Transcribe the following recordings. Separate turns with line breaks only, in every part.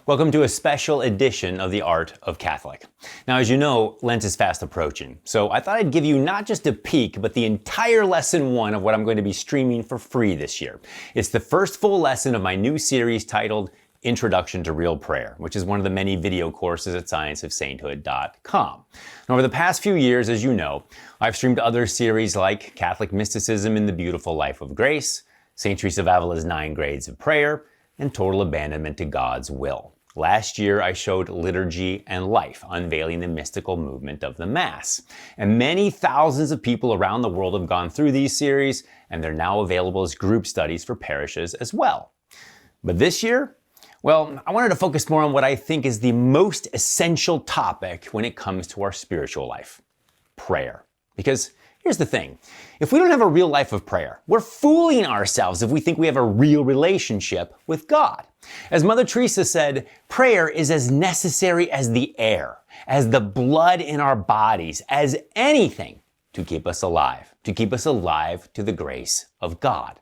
Welcome to a special edition of The Art of Catholic. Now, as you know, Lent is fast approaching, so I thought I'd give you not just a peek, but the entire lesson 1 of what I'm going to be streaming for free this year. It's the first full lesson of my new series titled Introduction to Real Prayer, which is one of the many video courses at scienceofsainthood.com. And over the past few years, as you know, I've streamed other series like Catholic Mysticism in the Beautiful Life of Grace, St. Teresa of Avila's 9 Grades of Prayer, and Total Abandonment to God's Will. Last year, I showed Liturgy and Life, unveiling the mystical movement of the Mass. And many thousands of people around the world have gone through these series, and they're now available as group studies for parishes as well. But this year, well, I wanted to focus more on what I think is the most essential topic when it comes to our spiritual life: prayer. Because here's the thing, if we don't have a real life of prayer, we're fooling ourselves if we think we have a real relationship with God. As Mother Teresa said, prayer is as necessary as the air, as the blood in our bodies, as anything to keep us alive to the grace of God.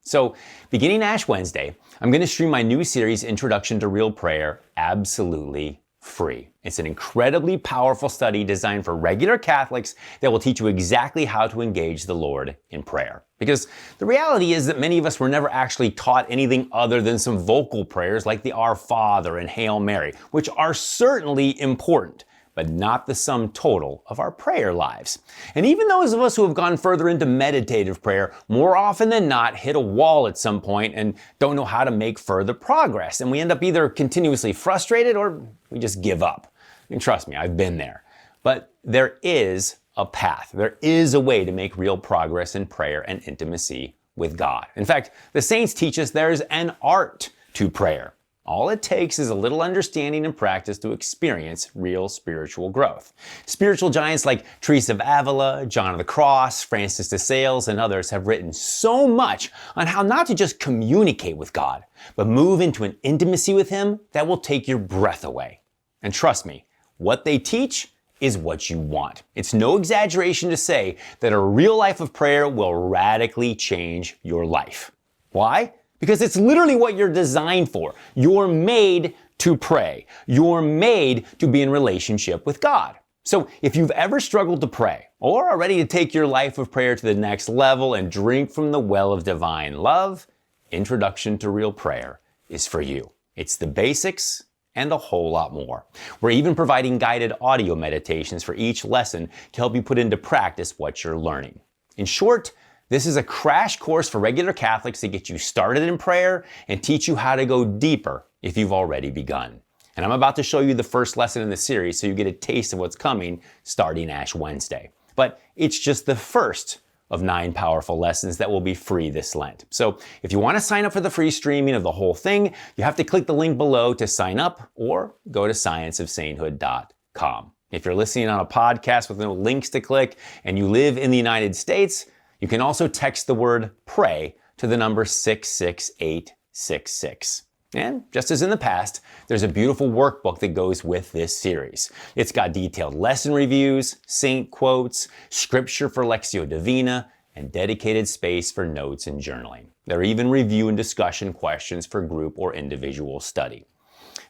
So, beginning Ash Wednesday, I'm going to stream my new series, Introduction to Real Prayer, absolutely free. It's an incredibly powerful study designed for regular Catholics that will teach you exactly how to engage the Lord in prayer. Because the reality is that many of us were never actually taught anything other than some vocal prayers like the Our Father and Hail Mary, which are certainly important, but not the sum total of our prayer lives. And even those of us who have gone further into meditative prayer, more often than not hit a wall at some point and don't know how to make further progress. And we end up either continuously frustrated or we just give up. And trust me, I've been there. But there is a path. There is a way to make real progress in prayer and intimacy with God. In fact, the saints teach us there's an art to prayer. All it takes is a little understanding and practice to experience real spiritual growth. Spiritual giants like Teresa of Avila, John of the Cross, Francis de Sales, and others have written so much on how not to just communicate with God, but move into an intimacy with Him that will take your breath away. And trust me, what they teach is what you want. It's no exaggeration to say that a real life of prayer will radically change your life. Why? Because it's literally what you're designed for. You're made to pray. You're made to be in relationship with God. So if you've ever struggled to pray or are ready to take your life of prayer to the next level and drink from the well of divine love, Introduction to Real Prayer is for you. It's the basics and a whole lot more. We're even providing guided audio meditations for each lesson to help you put into practice what you're learning. In short, this is a crash course for regular Catholics to get you started in prayer and teach you how to go deeper if you've already begun. And I'm about to show you the first lesson in the series so you get a taste of what's coming starting Ash Wednesday. But it's just the first of 9 powerful lessons that will be free this Lent. So if you want to sign up for the free streaming of the whole thing, you have to click the link below to sign up or go to scienceofsainthood.com. If you're listening on a podcast with no links to click and you live in the United States, you can also text the word pray to the number 66866. And just as in the past, there's a beautiful workbook that goes with this series. It's got detailed lesson reviews, saint quotes, scripture for Lectio Divina, and dedicated space for notes and journaling. There are even review and discussion questions for group or individual study.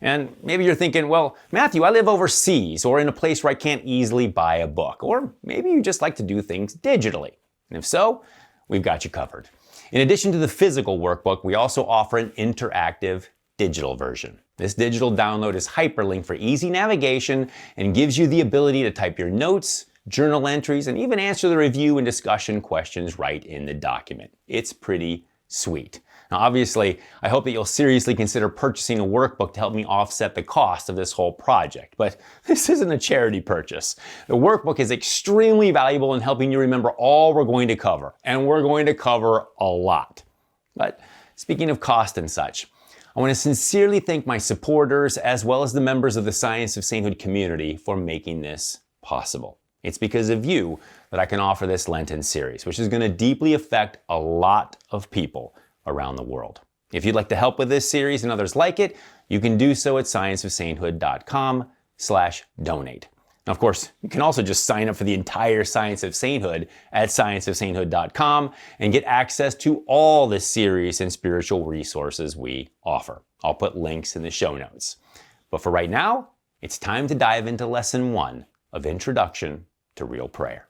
And maybe you're thinking, well, Matthew, I live overseas or in a place where I can't easily buy a book. Or maybe you just like to do things digitally. And if so, we've got you covered. In addition to the physical workbook, we also offer an interactive digital version. This digital download is hyperlinked for easy navigation and gives you the ability to type your notes, journal entries, and even answer the review and discussion questions right in the document. It's pretty sweet. Now, obviously, I hope that you'll seriously consider purchasing a workbook to help me offset the cost of this whole project. But this isn't a charity purchase. The workbook is extremely valuable in helping you remember all we're going to cover. And we're going to cover a lot. But speaking of cost and such, I want to sincerely thank my supporters as well as the members of the Science of Sainthood community for making this possible. It's because of you that I can offer this Lenten series, which is going to deeply affect a lot of people around the world. If you'd like to help with this series and others like it, you can do so at scienceofsainthood.com/donate. Now, of course, you can also just sign up for the entire Science of Sainthood at scienceofsainthood.com and get access to all the series and spiritual resources we offer. I'll put links in the show notes. But for right now, it's time to dive into Lesson 1 of Introduction to Real Prayer.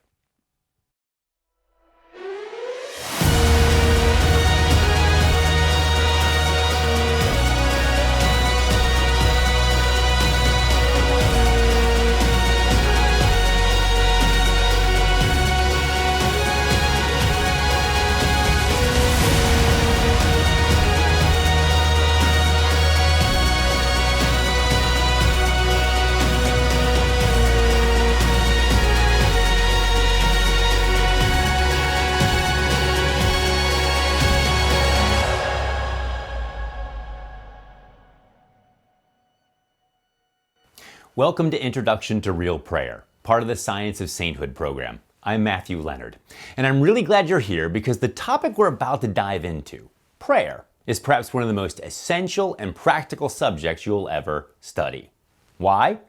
Welcome to Introduction to Real Prayer, part of the Science of Sainthood program. I'm Matthew Leonard, and I'm really glad you're here because the topic we're about to dive into, prayer, is perhaps one of the most essential and practical subjects you'll ever study. Why?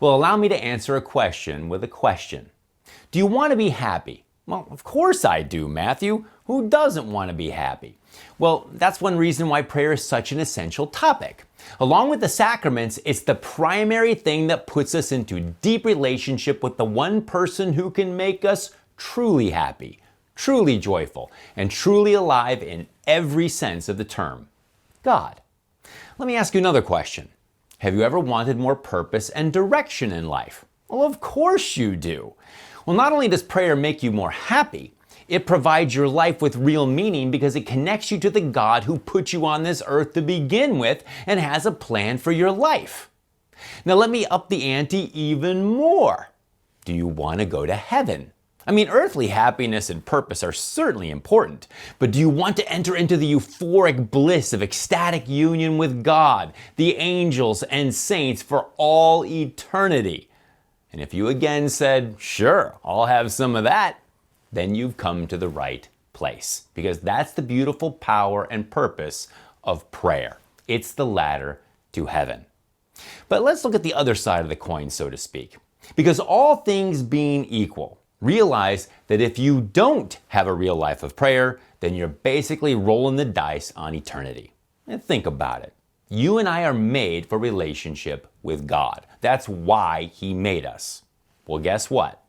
Well, allow me to answer a question with a question. Do you want to be happy? Well, of course I do, Matthew. Who doesn't want to be happy? Well, that's one reason why prayer is such an essential topic. Along with the sacraments, it's the primary thing that puts us into deep relationship with the one person who can make us truly happy, truly joyful, and truly alive in every sense of the term, God. Let me ask you another question. Have you ever wanted more purpose and direction in life? Well, of course you do. Well, not only does prayer make you more happy, it provides your life with real meaning because it connects you to the God who put you on this earth to begin with and has a plan for your life. Now let me up the ante even more. Do you want to go to heaven? I mean, earthly happiness and purpose are certainly important, but do you want to enter into the euphoric bliss of ecstatic union with God, the angels, and saints for all eternity? And if you again said, sure, I'll have some of that, then you've come to the right place. Because that's the beautiful power and purpose of prayer. It's the ladder to heaven. But let's look at the other side of the coin, so to speak. Because all things being equal, realize that if you don't have a real life of prayer, then you're basically rolling the dice on eternity. And think about it. You and I are made for relationship with God. That's why He made us. Well, guess what?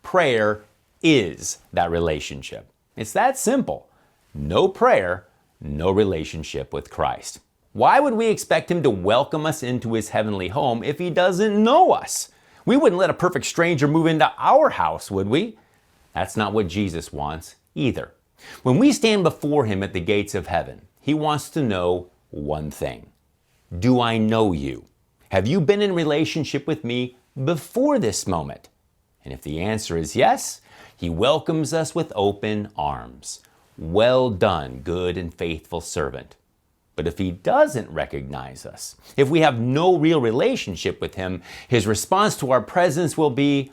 Prayer is that relationship. It's that simple. No prayer, no relationship with Christ. Why would we expect Him to welcome us into His heavenly home if He doesn't know us? We wouldn't let a perfect stranger move into our house, would we? That's not what Jesus wants either. When we stand before Him at the gates of heaven, He wants to know one thing. Do I know you? Have you been in relationship with me before this moment? And if the answer is yes, He welcomes us with open arms. Well done, good and faithful servant. But if He doesn't recognize us, if we have no real relationship with Him, His response to our presence will be,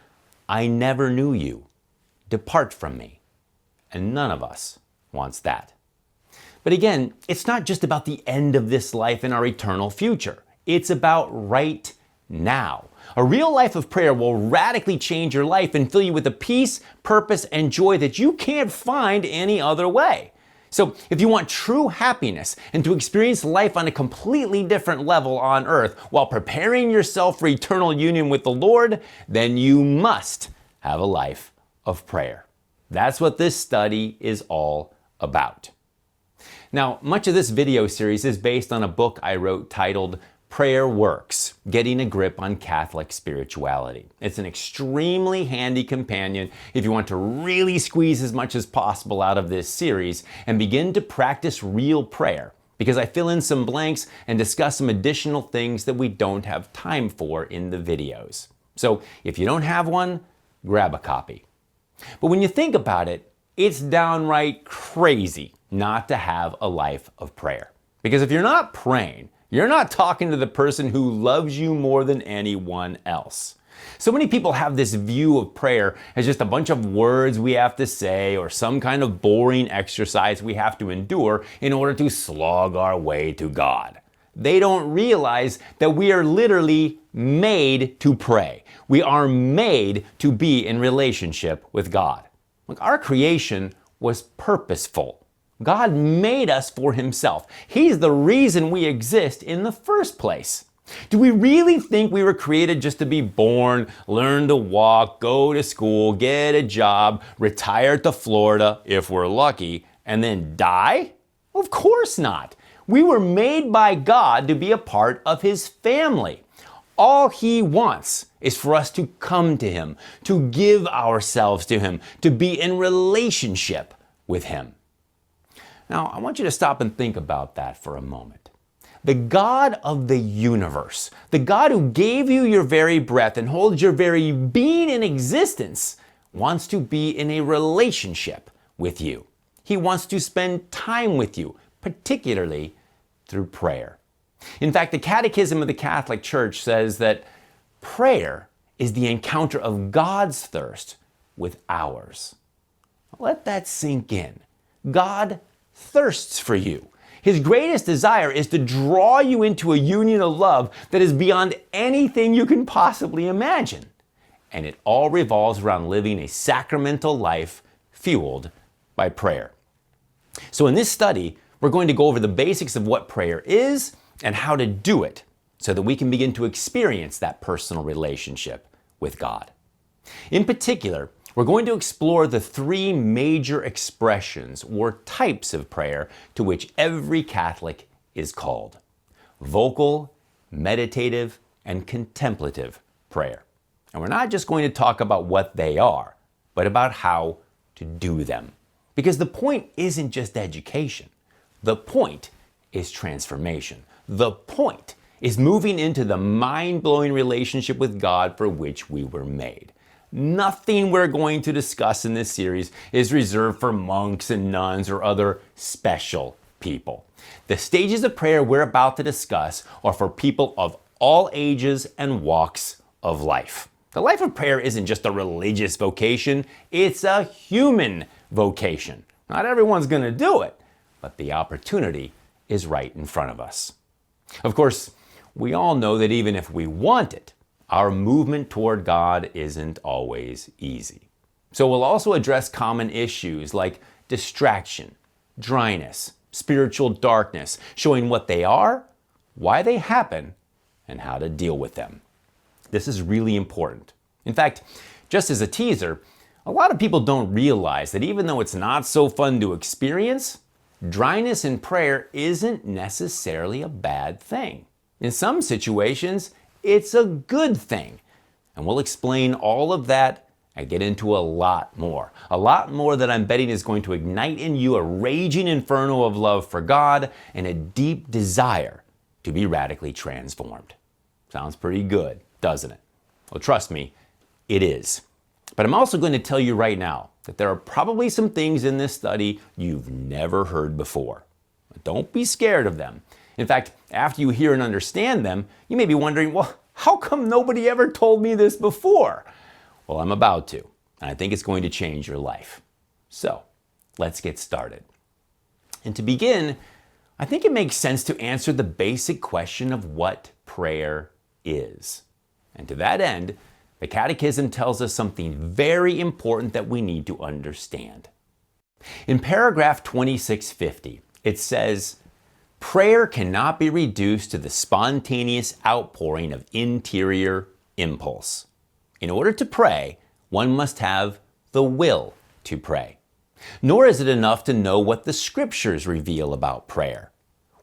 I never knew you. Depart from me. And none of us wants that. But again, it's not just about the end of this life and our eternal future. It's about right now. A real life of prayer will radically change your life and fill you with a peace, purpose, and joy that you can't find any other way. So if you want true happiness and to experience life on a completely different level on earth while preparing yourself for eternal union with the Lord, then you must have a life of prayer. That's what this study is all about. Now, much of this video series is based on a book I wrote titled Prayer Works, Getting a Grip on Catholic Spirituality. It's an extremely handy companion if you want to really squeeze as much as possible out of this series and begin to practice real prayer, because I fill in some blanks and discuss some additional things that we don't have time for in the videos. So if you don't have one, grab a copy. But when you think about it, it's downright crazy not to have a life of prayer. Because if you're not praying, you're not talking to the person who loves you more than anyone else. So many people have this view of prayer as just a bunch of words we have to say or some kind of boring exercise we have to endure in order to slog our way to God. they don't realize that we are literally made to pray. We are made to be in relationship with God. Look, our creation was purposeful. God made us for himself. He's the reason we exist in the first place. Do we really think we were created just to be born, learn to walk, go to school, get a job, retire to Florida, if we're lucky, and then die? Of course not. We were made by God to be a part of his family. All he wants is for us to come to him, to give ourselves to him, to be in relationship with him. Now, I want you to stop and think about that for a moment. The God of the universe, the God who gave you your very breath and holds your very being in existence, wants to be in a relationship with you. He wants to spend time with you, particularly through prayer. In fact, the Catechism of the Catholic Church says that prayer is the encounter of God's thirst with ours. Let that sink in. God thirsts for you. His greatest desire is to draw you into a union of love that is beyond anything you can possibly imagine. And it all revolves around living a sacramental life fueled by prayer. So in this study, we're going to go over the basics of what prayer is and how to do it so that we can begin to experience that personal relationship with God. In particular, we're going to explore the three major expressions or types of prayer to which every Catholic is called: vocal, meditative, and contemplative prayer. And we're not just going to talk about what they are, but about how to do them. Because the point isn't just education. The point is transformation. The point is moving into the mind-blowing relationship with God for which we were made. Nothing we're going to discuss in this series is reserved for monks and nuns or other special people. The stages of prayer we're about to discuss are for people of all ages and walks of life. The life of prayer isn't just a religious vocation, it's a human vocation. Not everyone's going to do it, but the opportunity is right in front of us. Of course, we all know that even if we want it, our movement toward God isn't always easy. So we'll also address common issues like distraction, dryness, spiritual darkness, showing what they are, why they happen, and how to deal with them. This is really important. In fact, just as a teaser, a lot of people don't realize that even though it's not so fun to experience, dryness in prayer isn't necessarily a bad thing. In some situations, it's a good thing. And we'll explain all of that and get into a lot more that I'm betting is going to ignite in you a raging inferno of love for God and a deep desire to be radically transformed. Sounds pretty good, doesn't it? Well, trust me, it is. But I'm also going to tell you right now that there are probably some things in this study you've never heard before. Don't be scared of them. In fact, after you hear and understand them, you may be wondering, well, how come nobody ever told me this before? Well, I'm about to, and I think it's going to change your life. So, let's get started. And to begin, I think it makes sense to answer the basic question of what prayer is. And to that end, the Catechism tells us something very important that we need to understand. In paragraph 2650, it says, prayer cannot be reduced to the spontaneous outpouring of interior impulse. In order to pray, one must have the will to pray. Nor is it enough to know what the scriptures reveal about prayer.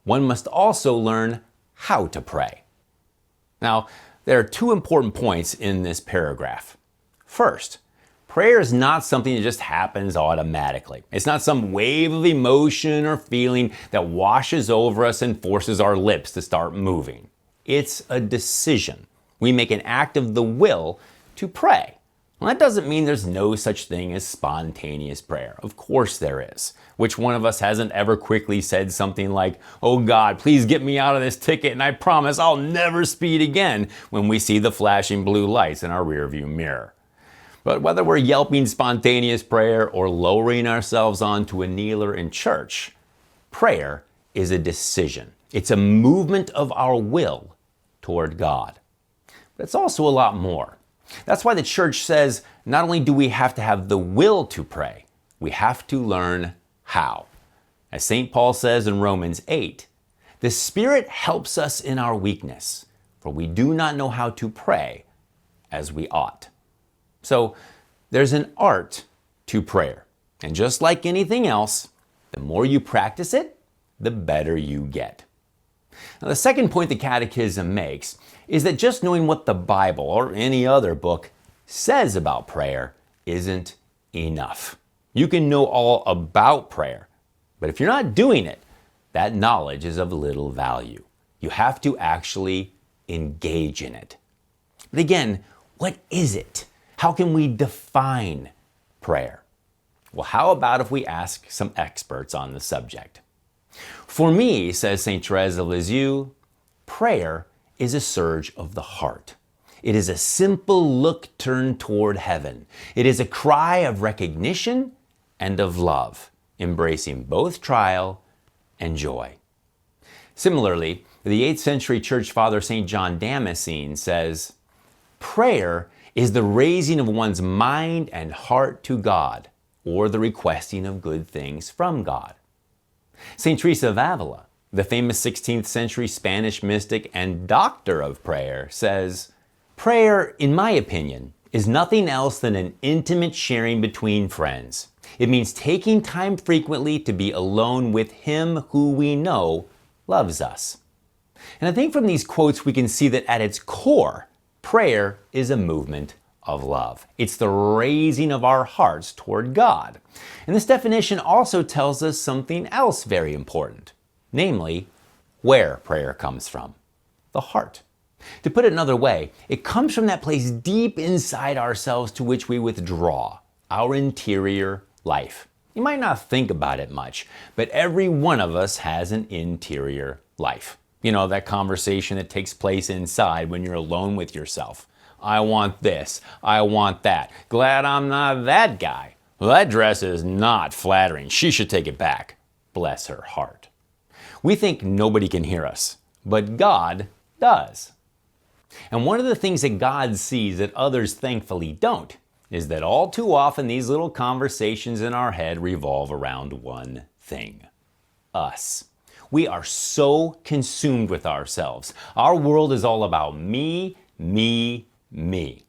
One must also learn how to pray. Now, there are two important points in this paragraph. First, prayer is not something that just happens automatically. It's not some wave of emotion or feeling that washes over us and forces our lips to start moving. It's a decision. We make an act of the will to pray. Well, that doesn't mean there's no such thing as spontaneous prayer. Of course there is. Which one of us hasn't ever quickly said something like, "Oh God, please get me out of this ticket and I promise I'll never speed again," when we see the flashing blue lights in our rearview mirror. But whether we're yelping spontaneous prayer or lowering ourselves onto a kneeler in church, prayer is a decision. It's a movement of our will toward God. But it's also a lot more. That's why the church says not only do we have to have the will to pray, we have to learn how. As St. Paul says in Romans 8, the Spirit helps us in our weakness, for we do not know how to pray as we ought. So there's an art to prayer. And just like anything else, the more you practice it, the better you get. Now, the second point the Catechism makes is that just knowing what the Bible or any other book says about prayer isn't enough. You can know all about prayer, but if you're not doing it, that knowledge is of little value. You have to actually engage in it. But again, what is it? How can we define prayer? Well, how about if we ask some experts on the subject? For me, says St. Therese of Lisieux, prayer is a surge of the heart. It is a simple look turned toward heaven. It is a cry of recognition and of love, embracing both trial and joy. Similarly, the 8th century church father St. John Damascene says, prayer is the raising of one's mind and heart to God, or the requesting of good things from God. St. Teresa of Avila, the famous 16th century Spanish mystic and doctor of prayer, says, prayer, in my opinion, is nothing else than an intimate sharing between friends. It means taking time frequently to be alone with Him who we know loves us. And I think from these quotes we can see that at its core, prayer is a movement of love. It's the raising of our hearts toward God. And this definition also tells us something else very important, namely, where prayer comes from: the heart. To put it another way, it comes from that place deep inside ourselves to which we withdraw, our interior life. You might not think about it much, but every one of us has an interior life. You know, that conversation that takes place inside when you're alone with yourself. I want this, I want that. Glad I'm not that guy. Well, that dress is not flattering. She should take it back. Bless her heart. We think nobody can hear us, but God does. And one of the things that God sees that others thankfully don't is that all too often these little conversations in our head revolve around one thing: us. We are so consumed with ourselves. Our world is all about me, me, me.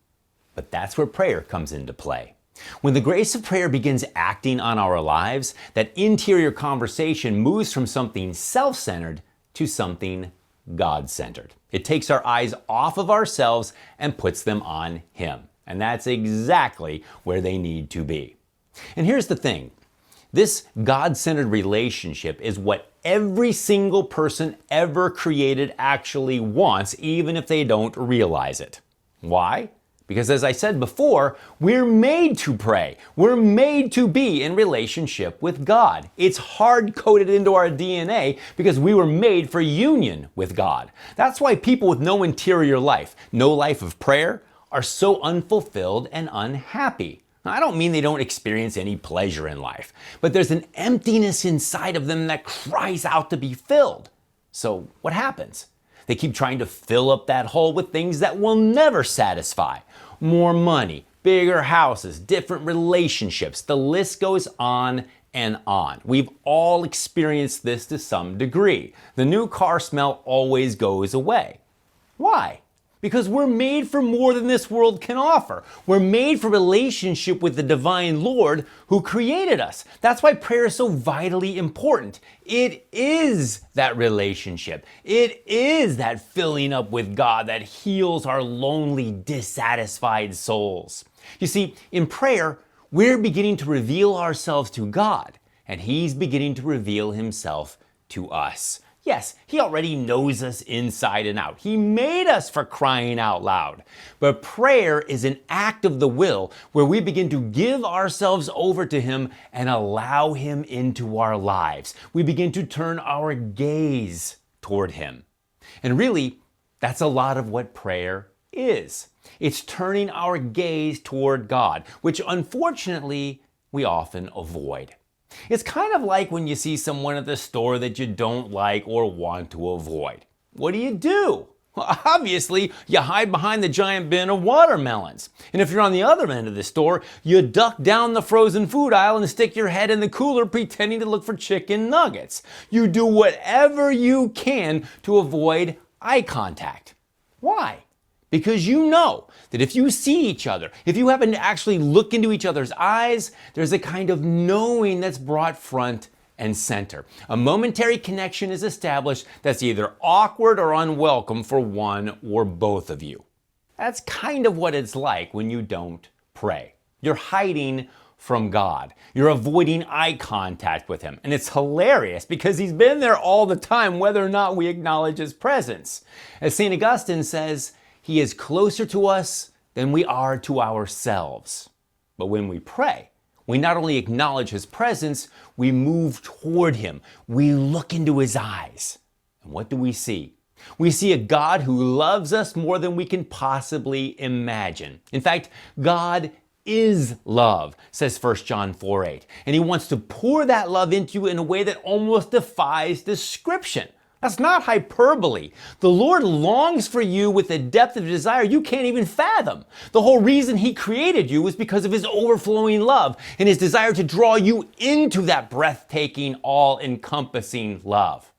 But that's where prayer comes into play. When the grace of prayer begins acting on our lives, that interior conversation moves from something self-centered to something God-centered. It takes our eyes off of ourselves and puts them on Him. And that's exactly where they need to be. And here's the thing. This God-centered relationship is what every single person ever created actually wants, even if they don't realize it. Why? Because as I said before, we're made to pray. We're made to be in relationship with God. It's hard-coded into our DNA because we were made for union with God. That's why people with no interior life, no life of prayer, are so unfulfilled and unhappy. Now, I don't mean they don't experience any pleasure in life, but there's an emptiness inside of them that cries out to be filled. So what happens? They keep trying to fill up that hole with things that will never satisfy. More money, bigger houses, different relationships. The list goes on and on. We've all experienced this to some degree. The new car smell always goes away. Why? Because we're made for more than this world can offer. We're made for relationship with the divine Lord who created us. That's why prayer is so vitally important. It is that relationship. It is that filling up with God that heals our lonely, dissatisfied souls. You see, in prayer, we're beginning to reveal ourselves to God, and He's beginning to reveal Himself to us. Yes, He already knows us inside and out. He made us, for crying out loud. But prayer is an act of the will where we begin to give ourselves over to Him and allow Him into our lives. We begin to turn our gaze toward Him. And really, that's a lot of what prayer is. It's turning our gaze toward God, which unfortunately we often avoid. It's kind of like when you see someone at the store that you don't like or want to avoid. What do? Well, obviously, you hide behind the giant bin of watermelons. And if you're on the other end of the store, you duck down the frozen food aisle and stick your head in the cooler pretending to look for chicken nuggets. You do whatever you can to avoid eye contact. Why? Because you know that if you see each other, if you happen to actually look into each other's eyes, there's a kind of knowing that's brought front and center. A momentary connection is established that's either awkward or unwelcome for one or both of you. That's kind of what it's like when you don't pray. You're hiding from God. You're avoiding eye contact with Him. And it's hilarious because He's been there all the time, whether or not we acknowledge His presence. As St. Augustine says, He is closer to us than we are to ourselves. But when we pray, we not only acknowledge His presence, we move toward Him. We look into His eyes. And what do we see? We see a God who loves us more than we can possibly imagine. In fact, God is love, says 1 John 4:8. And He wants to pour that love into you in a way that almost defies description. That's not hyperbole. The Lord longs for you with a depth of desire you can't even fathom. The whole reason He created you was because of His overflowing love and His desire to draw you into that breathtaking, all-encompassing love.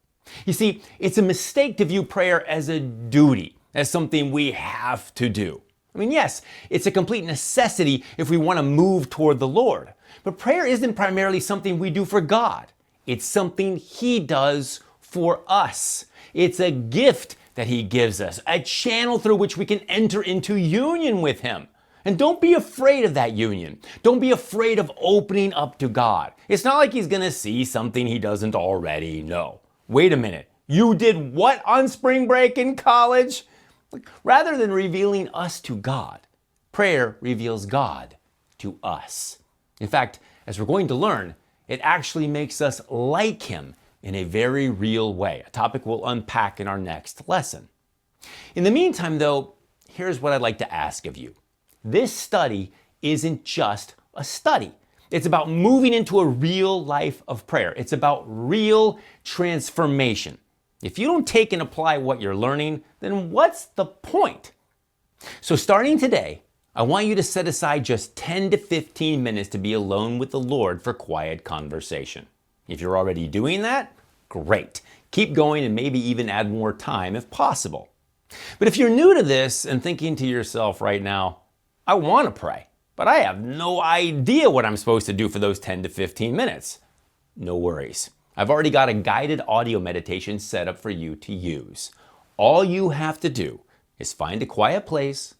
You see, it's a mistake to view prayer as a duty, as something we have to do. I mean, yes, it's a complete necessity if we want to move toward the Lord. But prayer isn't primarily something we do for God. It's something He does for us. It's a gift that He gives us, a channel through which we can enter into union with Him. And don't be afraid of that union. Don't be afraid of opening up to God. It's not like He's going to see something He doesn't already know. Wait a minute. You did what on spring break in college? Rather than revealing us to God, prayer reveals God to us. In fact, as we're going to learn, it actually makes us like Him in a very real way, a topic we'll unpack in our next lesson. In the meantime, though, here's what I'd like to ask of you. This study isn't just a study. It's about moving into a real life of prayer. It's about real transformation. If you don't take and apply what you're learning, then what's the point? So starting today, I want you to set aside just 10 to 15 minutes to be alone with the Lord for quiet conversation. If you're already doing that, great. Keep going and maybe even add more time if possible. But if you're new to this and thinking to yourself right now, I want to pray, but I have no idea what I'm supposed to do for those 10 to 15 minutes. No worries. I've already got a guided audio meditation set up for you to use. All you have to do is find a quiet place,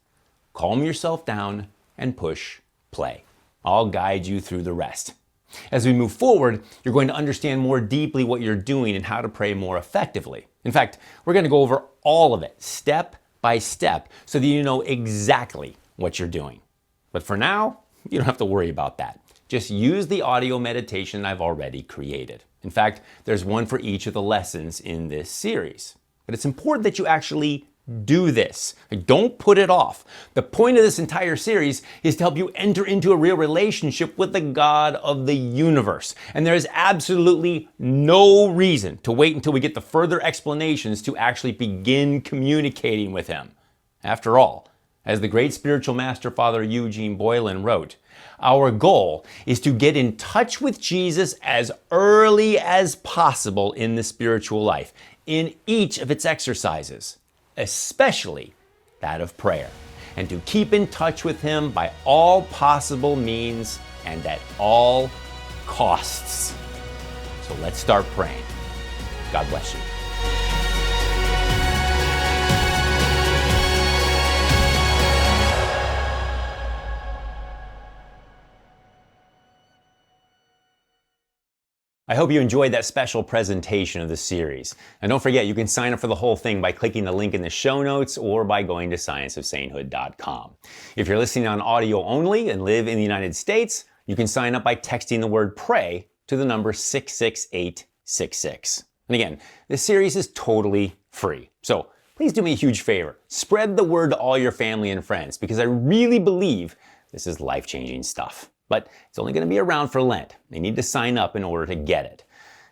calm yourself down, and push play. I'll guide you through the rest. As we move forward, you're going to understand more deeply what you're doing and how to pray more effectively. In fact, we're going to go over all of it, step by step, so that you know exactly what you're doing. But for now, you don't have to worry about that. Just use the audio meditation I've already created. In fact, there's one for each of the lessons in this series. But it's important that you actually do this. Don't put it off. The point of this entire series is to help you enter into a real relationship with the God of the universe. And there is absolutely no reason to wait until we get the further explanations to actually begin communicating with Him. After all, as the great spiritual master Father Eugene Boylan wrote, our goal is to get in touch with Jesus as early as possible in the spiritual life, in each of its exercises, especially that of prayer, and to keep in touch with Him by all possible means and at all costs. So let's start praying. God bless you. I hope you enjoyed that special presentation of the series. And don't forget, you can sign up for the whole thing by clicking the link in the show notes or by going to scienceofsainthood.com. If you're listening on audio only and live in the United States, you can sign up by texting the word pray to the number 66866. And again, this series is totally free. So please do me a huge favor. Spread the word to all your family and friends because I really believe this is life-changing stuff. but it's only going to be around for Lent. They need to sign up in order to get it.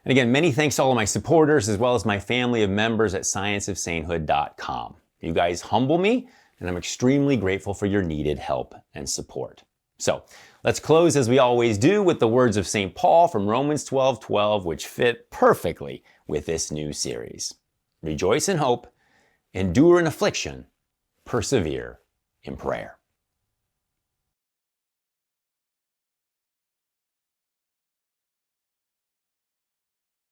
And again, many thanks to all of my supporters as well as my family of members at scienceofsainthood.com. You guys humble me, and I'm extremely grateful for your needed help and support. So let's close as we always do with the words of St. Paul from Romans 12:12, which fit perfectly with this new series. Rejoice in hope, endure in affliction, persevere in prayer.